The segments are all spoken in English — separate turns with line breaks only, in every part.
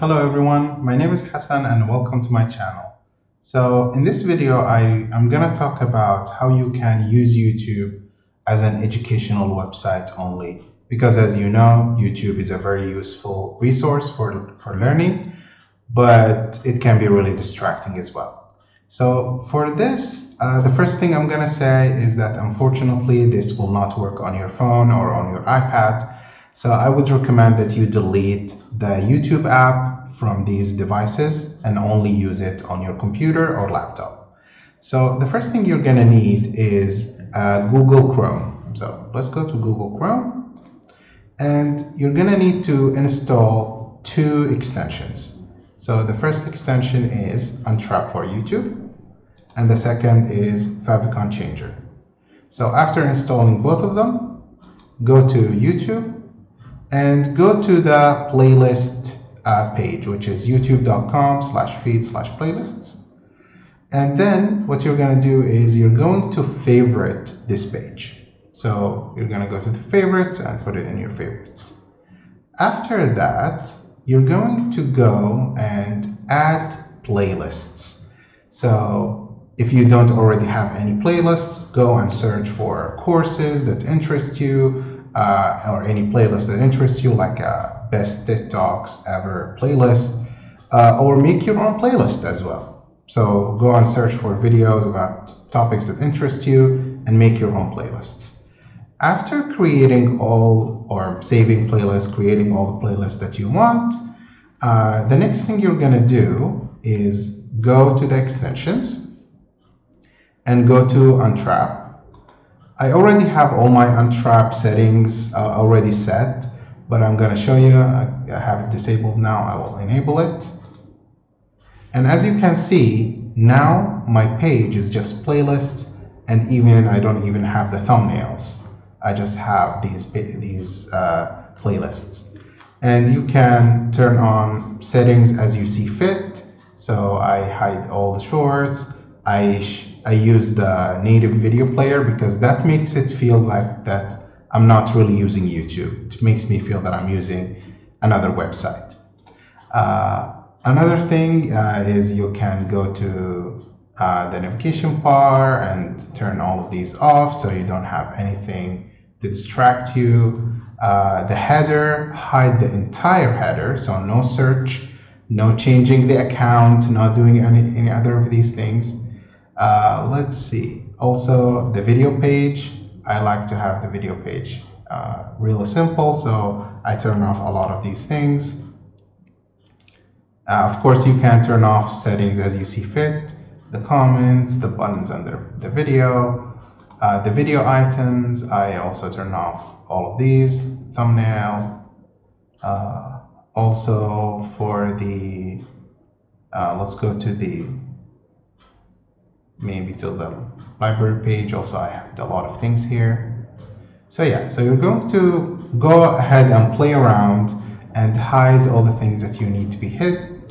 Hello everyone, my name is Hassan and welcome to my channel. So in this video, I'm gonna talk about how you can use YouTube as an educational website only. Because as you know, YouTube is a very useful resource for learning, but it can be really distracting as well. So for this, the first thing I'm gonna say is that unfortunately, this will not work on your phone or on your iPad. So I would recommend that you delete the YouTube app from these devices and only use it on your computer or laptop. So the first thing you're gonna need is Google Chrome. So let's go to Google Chrome, and you're gonna need to install two extensions. So the first extension is Untrap for YouTube, and the second is Favicon Changer. So after installing both of them, go to YouTube and go to the playlist page, which is youtube.com/feed/playlists. And then what you're going to do is you're going to favorite this page. So you're going to go to the favorites and put it in your favorites. After that, you're going to go and add playlists. So if you don't already have any playlists, go and search for courses that interest you, or any playlist that interests you, like a best TikToks ever playlist, or make your own playlist as well. So go and search for videos about topics that interest you and make your own playlists. After creating all or saving playlists, creating all the playlists that you want, the next thing you're going to do is go to the extensions and go to Untrap. I already have all my Untrap settings already set, but I'm going to show you. I have it disabled now. I will enable it. And as you can see, now my page is just playlists, and I don't even have the thumbnails. I just have these playlists. And you can turn on settings as you see fit. So I hide all the shorts. I use the native video player because that makes it feel like that I'm not really using YouTube. It makes me feel that I'm using another website. Another thing is you can go to the navigation bar and turn all of these off so you don't have anything to distract you. The header, hide the entire header, so no search, no changing the account, not doing any other of these things. Let's see. Also, the video page. I like to have the video page really simple, so I turn off a lot of these things. Of course, you can turn off settings as you see fit. The comments, the buttons under the video items. I also turn off all of these. Thumbnail. Also for the, let's go to the library page. Also, I hide a lot of things here. So yeah, so you're going to go ahead and play around and hide all the things that you need to be hidden.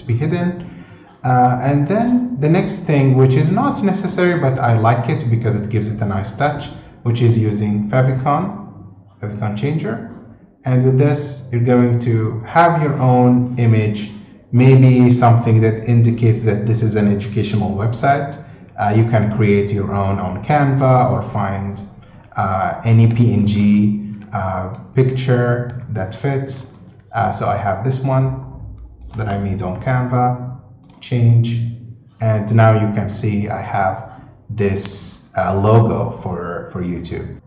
And then the next thing, which is not necessary, but I like it because it gives it a nice touch, which is using Favicon Changer. And with this, you're going to have your own image, maybe something that indicates that this is an educational website. You can create your own on Canva or find any PNG picture that fits. So I have this one that I made on Canva, change, and now you can see I have this logo for YouTube.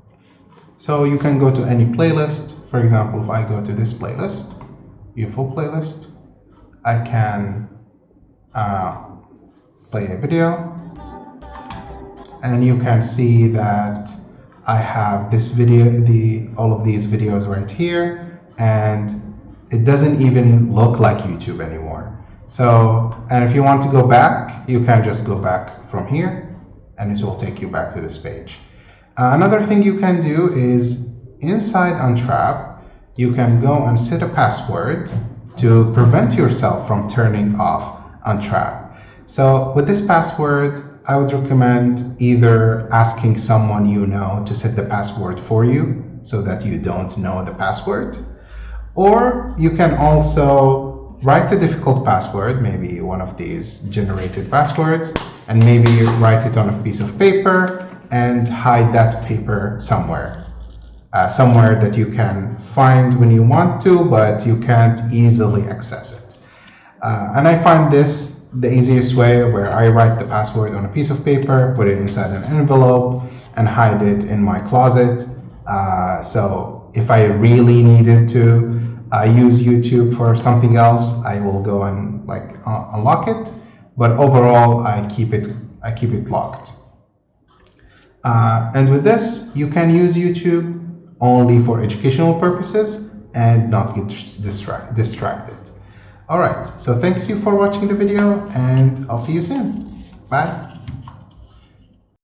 So you can go to any playlist. For example, if I go to this playlist, beautiful playlist, I can play a video. And you can see that I have this video, all of these videos right here, and it doesn't even look like YouTube anymore. So, and if you want to go back, you can just go back from here, and it will take you back to this page. Another thing you can do is inside Untrap, you can go and set a password to prevent yourself from turning off Untrap. So with this password, I would recommend either asking someone you know to set the password for you so that you don't know the password, or you can also write a difficult password, maybe one of these generated passwords, and maybe write it on a piece of paper and hide that paper somewhere. Somewhere that you can find when you want to, but you can't easily access it. And I find this the easiest way, where I write the password on a piece of paper, put it inside an envelope, and hide it in my closet. So if I really needed to use YouTube for something else, I will go and unlock it. But overall, I keep it locked. And with this, you can use YouTube only for educational purposes and not get distracted. Alright, so thanks you for watching the video, and I'll see you soon. Bye.